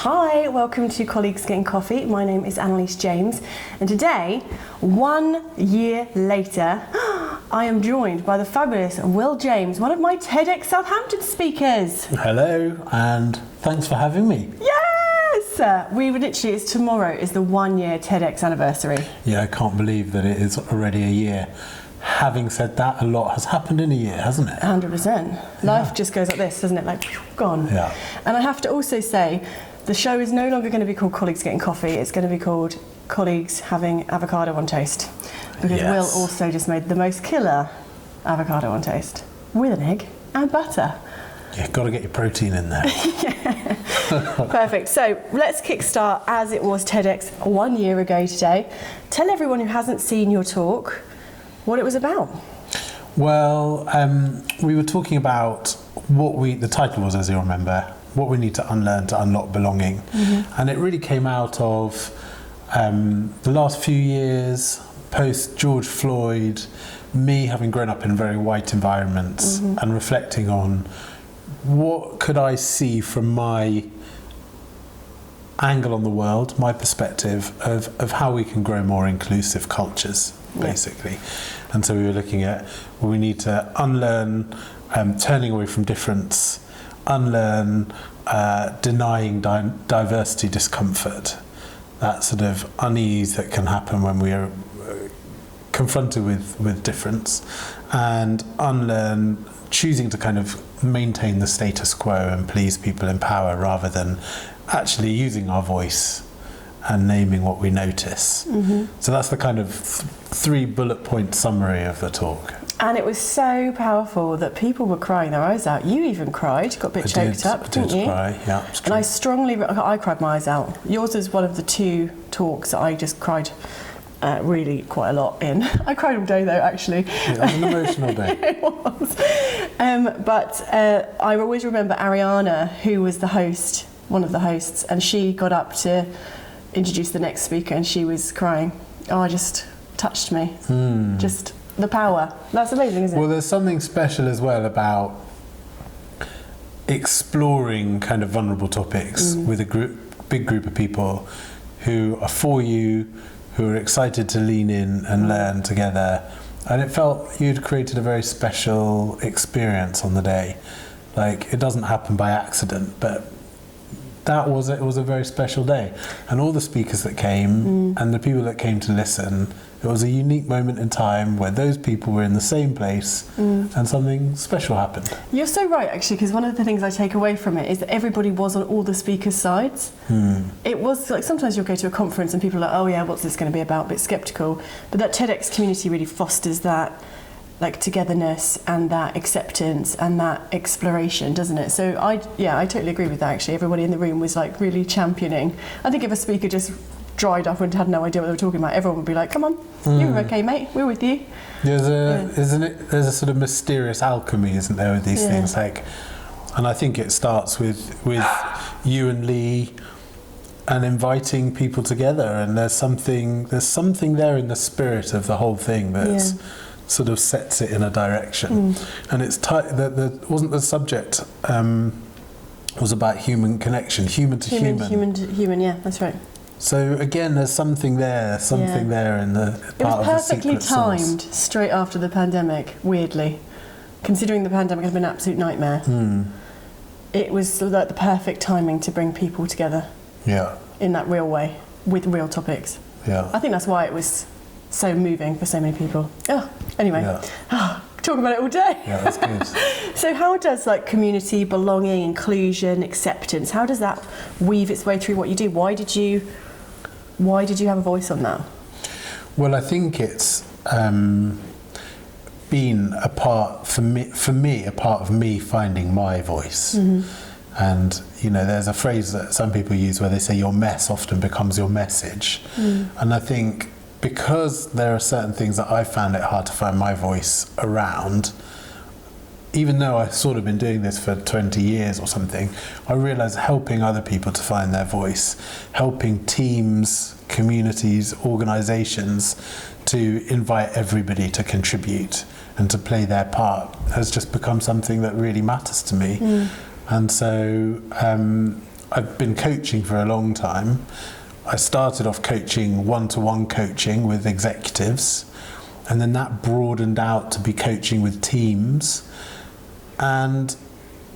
Hi, welcome to Colleagues Getting Coffee. My name is Annelies James, and today, 1 year later, I am joined by the fabulous Will James, one of my TEDx Southampton speakers. Hello, and thanks for having me. Yes! Tomorrow is the 1 year TEDx anniversary. Yeah, I can't believe that it is already a year. Having said that, a lot has happened in a year, hasn't it? 100%. Life just goes like this, doesn't it? Like, gone. Yeah. And I have to also say, the show is no longer going to be called Colleagues Getting Coffee. It's going to be called Colleagues Having Avocado on Toast. Because Yes. Will also just made the most killer avocado on toast with an egg and butter. You've got to get your protein in there. Perfect. So let's kickstart as it was TEDx 1 year ago today. Tell everyone who hasn't seen your talk what it was about. Well, we were talking about the title was, as you remember, what we need to unlearn to unlock belonging. Mm-hmm. And it really came out of the last few years, post George Floyd, me having grown up in very white environments and reflecting on what could I see from my angle on the world, my perspective of how we can grow more inclusive cultures, basically. And so we were looking at, well, we need to unlearn turning away from difference, unlearn denying diversity discomfort, that sort of unease that can happen when we are confronted with difference, and unlearn choosing to kind of maintain the status quo and please people in power rather than actually using our voice and naming what we notice. So that's the kind of 3 bullet point summary of the talk. And it was so powerful that people were crying their eyes out. You even cried, got a bit choked up, didn't you? I did cry, yeah. And I cried my eyes out. Yours is one of the 2 talks that I just cried really quite a lot in. I cried all day though, actually. It was an emotional day. It was. But I always remember Ariana, who was the host, one of the hosts, and she got up to introduce the next speaker and she was crying. Oh, it just touched me. Just the power. That's amazing, isn't it? Well, there's something special as well about exploring kind of vulnerable topics with a big group of people who are for you, who are excited to lean in and learn together. And it felt you'd created a very special experience on the day. Like, it doesn't happen by accident, but it was a very special day. And all the speakers that came and the people that came to listen, it was a unique moment in time where those people were in the same place and something special happened. You're so right, actually, because one of the things I take away from it is that everybody was on all the speakers' sides. It was like, sometimes you'll go to a conference and people are like, oh yeah, what's this going to be about? A bit sceptical. But that TEDx community really fosters that like togetherness and that acceptance and that exploration, doesn't it? So I totally agree with that, actually. Everybody in the room was like really championing. I think if a speaker just dried up and had no idea what they were talking about, everyone would be like, come on, you're okay, mate, we're with you. There's a sort of mysterious alchemy, isn't there, with these things? Like, and I think it starts with you and Lee and inviting people together, and there's something there in the spirit of the whole thing that's sort of sets it in a direction. And it's wasn't the subject was about human connection, human to human. Yeah, that's right. So again, there's something there in the part of the secret sauce. It was perfectly timed straight after the pandemic, weirdly. Considering the pandemic has been an absolute nightmare. It was like the perfect timing to bring people together. Yeah. In that real way, with real topics. Yeah. I think that's why it was so moving for so many people. Anyway, talk about it all day. Yeah, that's good. So how does like community, belonging, inclusion, acceptance, how does that weave its way through what you do? Why did you have a voice on that? Well, I think it's been a part for me, a part of me finding my voice. And there's a phrase that some people use where they say your mess often becomes your message. And I think because there are certain things that I found it hard to find my voice around, even though I've sort of been doing this for 20 years or something, I realised helping other people to find their voice, helping teams, communities, organisations to invite everybody to contribute and to play their part has just become something that really matters to me. And so I've been coaching for a long time. I started off coaching one-to-one coaching with executives, and then that broadened out to be coaching with teams. And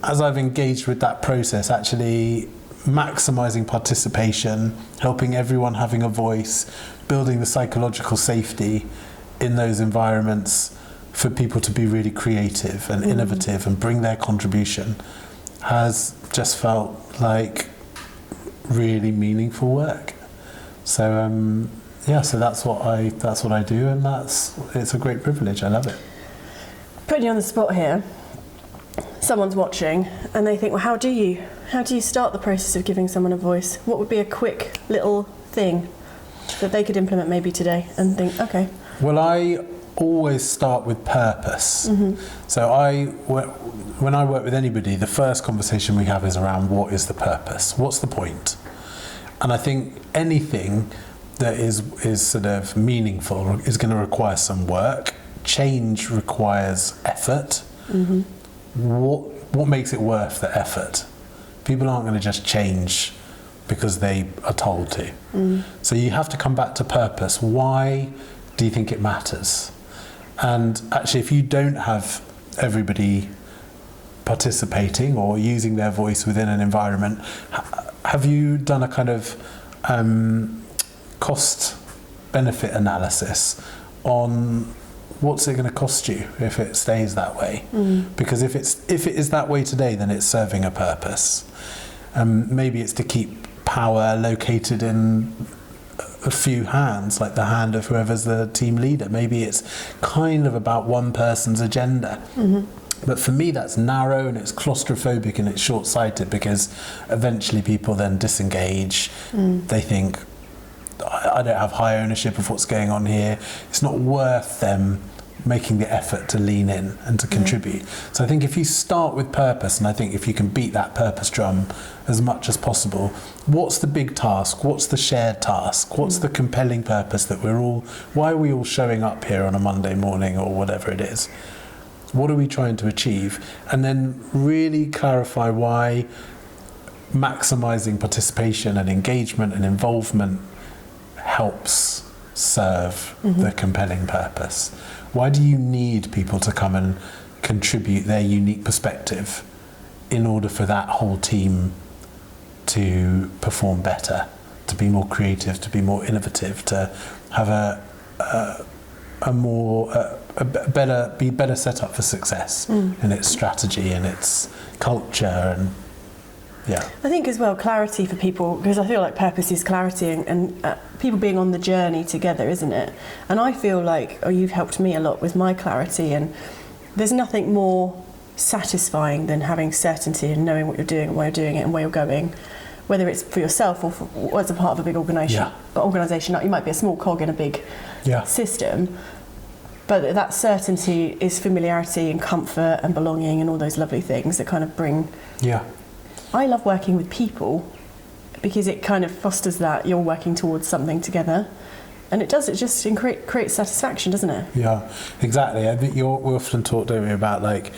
as I've engaged with that process, actually maximising participation, helping everyone having a voice, building the psychological safety in those environments for people to be really creative and innovative and bring their contribution, has just felt like really meaningful work. So so that's what I do, and it's a great privilege. I love it. Putting you on the spot here, someone's watching and they think, well, how do you start the process of giving someone a voice? What would be a quick little thing that they could implement maybe today and think, okay? Well, I always start with purpose. So when I work with anybody, the first conversation we have is around what is the purpose? What's the point? And I think anything that is sort of meaningful is going to require some work. Change requires effort. What makes it worth the effort? People aren't going to just change because they are told to. So you have to come back to purpose. Why do you think it matters? And actually, if you don't have everybody participating or using their voice within an environment, have you done a kind of cost-benefit analysis on what's it going to cost you if it stays that way? Because if it is that way today, then it's serving a purpose. Maybe it's to keep power located in a few hands, like the hand of whoever's the team leader. Maybe it's kind of about one person's agenda. But for me, that's narrow and it's claustrophobic and it's short-sighted, because eventually people then disengage. They think, I don't have high ownership of what's going on here. It's not worth them making the effort to lean in and to contribute. So I think if you start with purpose, and I think if you can beat that purpose drum as much as possible, what's the big task? What's the shared task? What's the compelling purpose that why are we all showing up here on a Monday morning or whatever it is? What are we trying to achieve? And then really clarify why maximising participation and engagement and involvement helps serve the compelling purpose. Why do you need people to come and contribute their unique perspective in order for that whole team to perform better, to be more creative, to be more innovative, to have be better set up for success in its strategy and its culture? And I think as well, clarity for people, because I feel like purpose is clarity and people being on the journey together, isn't it? And I feel like, you've helped me a lot with my clarity, and there's nothing more satisfying than having certainty and knowing what you're doing and why you're doing it and where you're going, whether it's for yourself or as a part of a big organisation. Like, you might be a small cog in a big system, but that certainty is familiarity and comfort and belonging and all those lovely things that kind of bring... I love working with people because it kind of fosters that you're working towards something together, and it just creates satisfaction, doesn't it? Yeah, exactly. I think we often talk, don't we, about like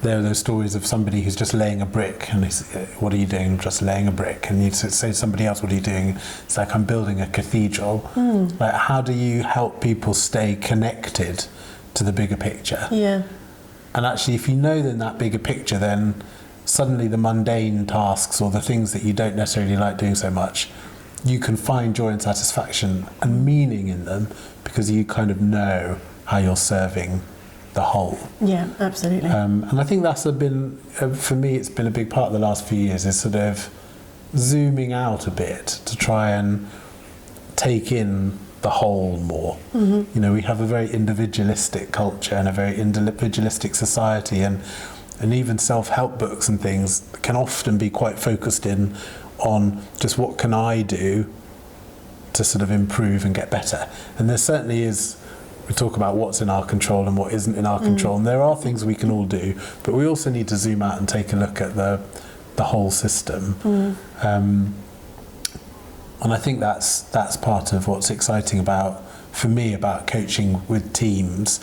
there are those stories of somebody who's just laying a brick, and they say, what are you doing? I'm just laying a brick. And you say to somebody else, what are you doing? It's like, I'm building a cathedral. Like, how do you help people stay connected to the bigger picture? And actually, if you know then that bigger picture, then suddenly the mundane tasks or the things that you don't necessarily like doing so much, you can find joy and satisfaction and meaning in them because you kind of know how you're serving the whole. Yeah, absolutely. And I think that's been, for me, it's been a big part of the last few years, is sort of zooming out a bit to try and take in the whole more. You know, we have a very individualistic culture and a very individualistic society, and even self-help books and things can often be quite focused in on just what can I do to sort of improve and get better. And there certainly is, we talk about what's in our control and what isn't in our control, and there are things we can all do, but we also need to zoom out and take a look at the whole system. And I think that's part of what's exciting for me about coaching with teams,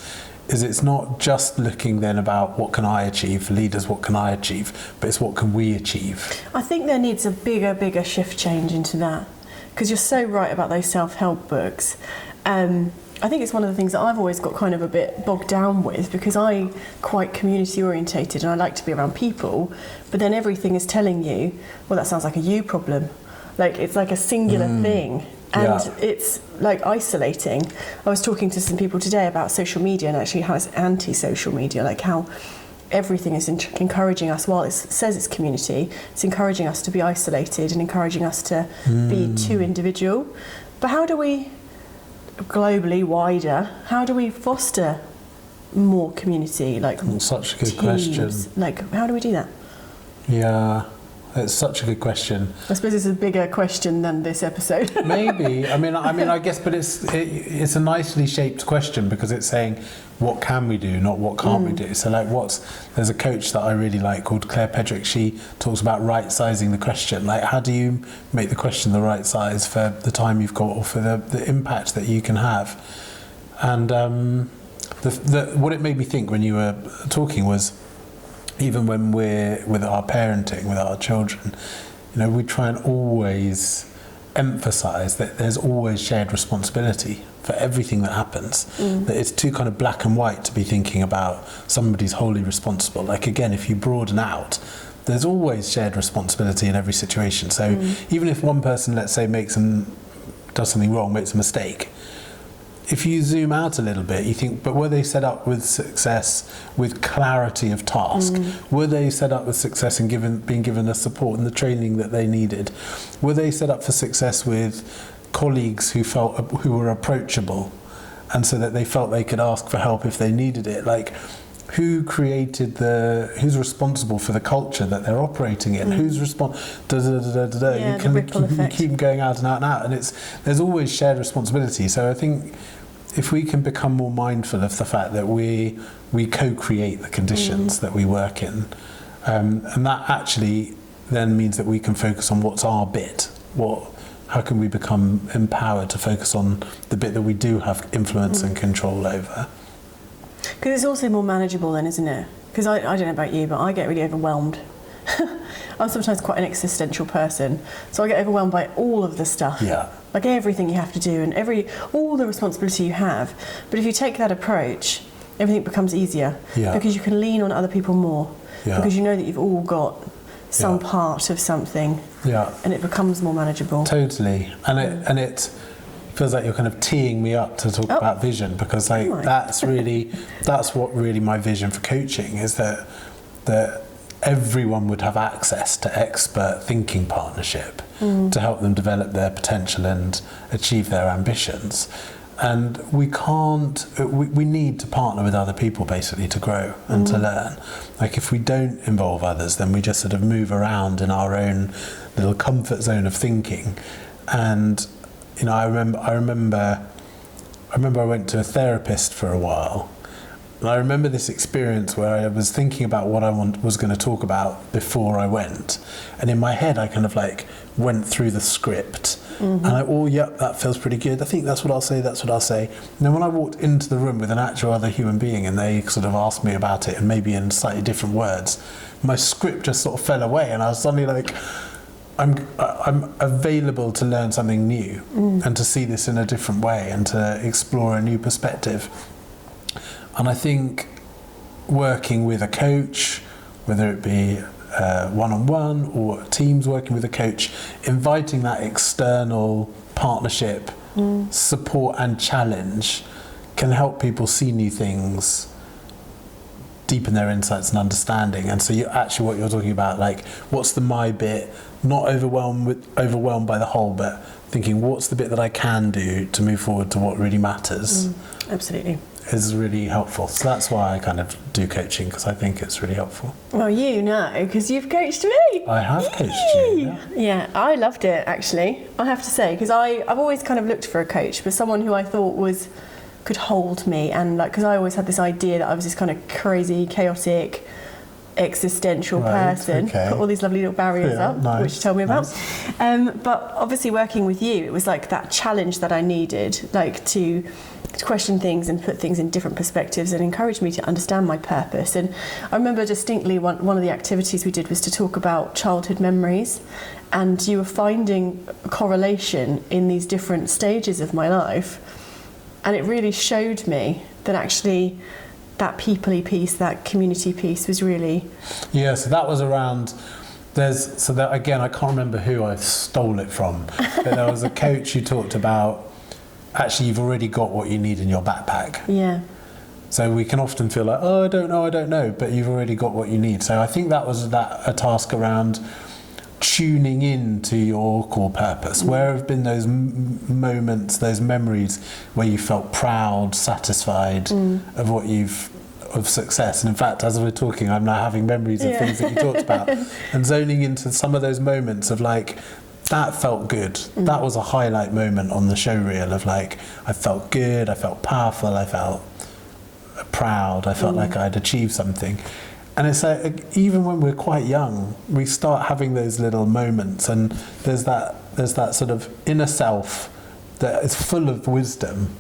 is it's not just looking then about what can I achieve, for leaders, what can I achieve, but it's what can we achieve. I think there needs a bigger shift change into that, because you're so right about those self-help books. I think it's one of the things that I've always got kind of a bit bogged down with, because I'm quite community orientated and I like to be around people, but then everything is telling you, well, that sounds like a you problem. Like, it's like a singular thing. And it's like isolating. I was talking to some people today about social media and actually how it's anti-social media, like how everything is encouraging us, while it says it's community, it's encouraging us to be isolated and encouraging us to be too individual. But how do we, globally, wider, how do we foster more community? Like, such a good teams? question. Like, how do we do that? Yeah. It's such a good question. I suppose it's a bigger question than this episode. Maybe. I mean, I guess, but it's a nicely shaped question, because it's saying, what can we do, not what can't we do. So, like, there's a coach that I really like called Claire Pedrick. She talks about right-sizing the question. Like, how do you make the question the right size for the time you've got, or for the impact that you can have? And what it made me think when you were talking was, even when we're with our parenting, with our children, we try and always emphasise that there's always shared responsibility for everything that happens. That it's too kind of black and white to be thinking about somebody's wholly responsible. Like, again, if you broaden out, there's always shared responsibility in every situation. So even if one person, let's say, does something wrong, makes a mistake, if you zoom out a little bit, you think, but were they set up with success, with clarity of task? Were they set up with success and being given the support and the training that they needed? Were they set up for success with colleagues who were approachable, and so that they felt they could ask for help if they needed it? Like, who's responsible for the culture that they're operating in? Who's responsible? Yeah, you keep going out and out and out, and there's always shared responsibility. So I think if we can become more mindful of the fact that we co-create the conditions that we work in, and that actually then means that we can focus on what's our bit. How can we become empowered to focus on the bit that we do have influence and control over? Because it's also more manageable then, isn't it? Because I don't know about you, but I get really overwhelmed. I'm sometimes quite an existential person, so I get overwhelmed by all of the stuff. Yeah. Like everything you have to do and all the responsibility you have. But if you take that approach, everything becomes easier. Yeah. Because you can lean on other people more. Yeah. Because you know that you've all got some part of something. Yeah. And it becomes more manageable. Totally. And it feels like you're kind of teeing me up to talk about vision, because that's what really my vision for coaching is, that everyone would have access to expert thinking partnership to help them develop their potential and achieve their ambitions. And we need to partner with other people basically to grow and to learn. Like, if we don't involve others, then we just sort of move around in our own little comfort zone of thinking. And I remember I went to a therapist for a while, and I remember this experience where I was thinking about what I was going to talk about before I went, and in my head I kind of like went through the script, and that feels pretty good. I think that's what I'll say. And then when I walked into the room with an actual other human being, and they sort of asked me about it, and maybe in slightly different words, my script just sort of fell away, and I was suddenly like, I'm available to learn something new and to see this in a different way and to explore a new perspective. And I think working with a coach, whether it be one-on-one or teams working with a coach, inviting that external partnership, support and challenge can help people see new things, deepen their insights and understanding. And so what you're talking about, like, what's my bit? Not overwhelmed by the whole, but thinking, what's the bit that I can do to move forward to what really matters? Absolutely. Is really helpful. So that's why I kind of do coaching, because I think it's really helpful. Well, you know, because you've coached me. I have coached you. Yeah, I loved it, actually, I have to say, because I've always kind of looked for a coach, but someone who I thought could hold me, and like, because I always had this idea that I was this kind of crazy, chaotic, existential Right, person. okay. Put all these lovely little barriers Yeah, up, nice, which you told me about. nice. But obviously working with you, it was like that challenge that I needed, like to question things and put things in different perspectives and encourage me to understand my purpose. And I remember distinctly one of the activities we did was to talk about childhood memories, and you were finding a correlation in these different stages of my life, and it really showed me that actually that people-y piece, that community piece was really... Yeah, so that was around... again, I can't remember who I stole it from, but there was a coach who talked about, actually, you've already got what you need in your backpack. Yeah. So we can often feel like, oh, I don't know, but you've already got what you need. So I think that was a task around tuning in to your core purpose. Where have been those moments, those memories where you felt proud, satisfied of what of success? And in fact, as we're talking, I'm now having memories of things that you talked about, and zoning into some of those moments of like, that felt good. That was a highlight moment on the show reel of like, I felt good, I felt powerful, I felt proud, I felt like I'd achieved something. And it's like, even when we're quite young, we start having those little moments, and there's that sort of inner self that is full of wisdom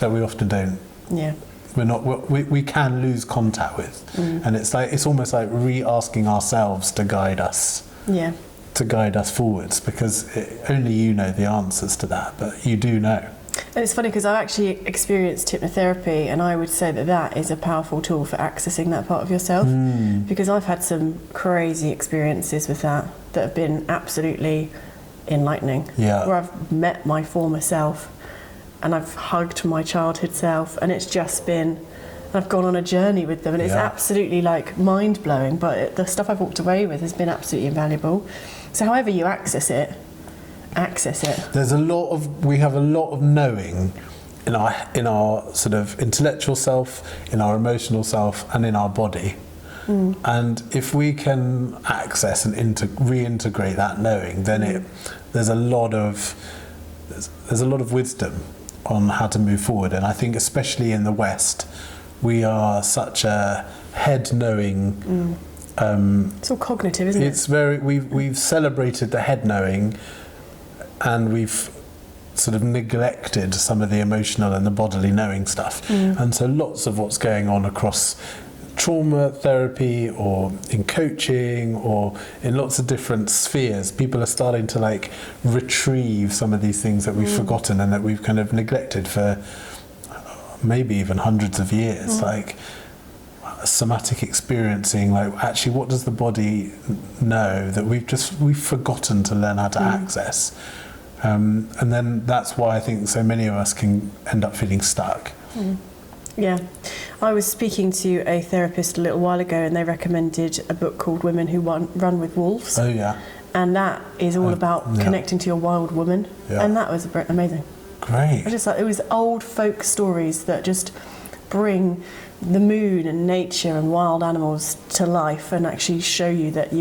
that we often don't. Yeah. We can lose contact with, and it's almost like re-asking ourselves to guide us. Yeah. To guide us forwards, because only you know the answers to that, but you do know. And it's funny because I've actually experienced hypnotherapy, and I would say that is a powerful tool for accessing that part of yourself, because I've had some crazy experiences with that have been absolutely enlightening. Yeah. Where I've met my former self and I've hugged my childhood self, and it's just been, I've gone on a journey with them, and it's absolutely like mind-blowing, but the stuff I've walked away with has been absolutely invaluable. So however you access it. We have a lot of knowing in our sort of intellectual self, in our emotional self, and in our body. And if we can access and reintegrate that knowing, then there's a lot of wisdom on how to move forward. And I think especially in the West, we are such a head-knowing. It's all cognitive, isn't it? It's we've celebrated the head knowing, and we've sort of neglected some of the emotional and the bodily knowing stuff. And so lots of what's going on across trauma therapy or in coaching or in lots of different spheres, people are starting to like retrieve some of these things that we've forgotten and that we've kind of neglected for maybe even hundreds of years. Like somatic experiencing, like actually what does the body know that we've forgotten to learn how to access. And then that's why I think so many of us can end up feeling stuck. Yeah. I was speaking to a therapist a little while ago, and they recommended a book called Women Who Run with Wolves. Oh yeah. And that is all about connecting to your wild woman. And that was amazing. Great. I just like, it was old folk stories that just bring the moon and nature and wild animals to life and actually show you that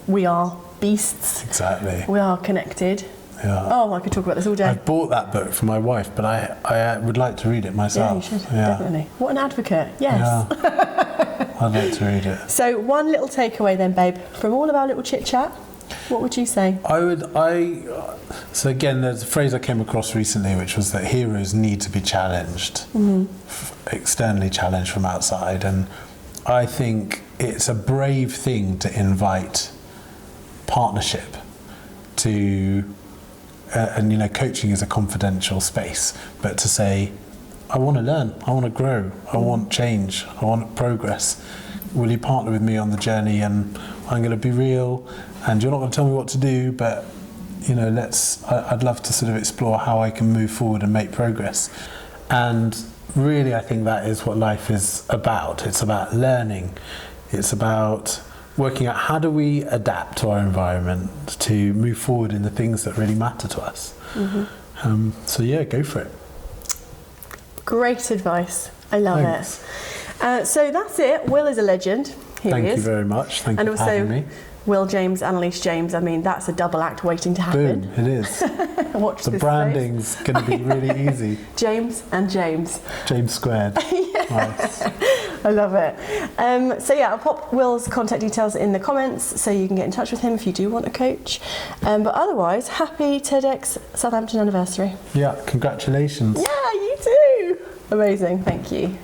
we are beasts. Exactly. We are connected. Yeah. Oh, I could talk about this all day. I bought that book for my wife, but I would like to read it myself. Yeah, you should, definitely. What an advocate, yes. Yeah. I'd like to read it. So one little takeaway then, babe, from all of our little chit-chat, what would you say? So again, there's a phrase I came across recently, which was that heroes need to be challenged, externally challenged from outside. And I think it's a brave thing to invite partnership to... and you know, coaching is a confidential space, but to say, I want to learn, I want to grow, I want change, I want progress. Will you partner with me on the journey? And I'm going to be real, and you're not going to tell me what to do, but you know, I'd love to sort of explore how I can move forward and make progress. And really, I think that is what life is about. It's about learning. It's about working out how do we adapt to our environment to move forward in the things that really matter to us. So yeah, go for it. Great advice. I love it. So that's it. Will is a legend. Here he is. Thank you very much. Thank you for having me. Will James, Annelies James. I mean, that's a double act waiting to happen. Boom, it is. Watch the this branding's going to be really easy. James and James. James squared. Nice. I love it. So yeah, I'll pop Will's contact details in the comments so you can get in touch with him if you do want a coach. But otherwise, happy TEDx Southampton anniversary. Yeah, congratulations. Yeah, you too. Amazing, thank you.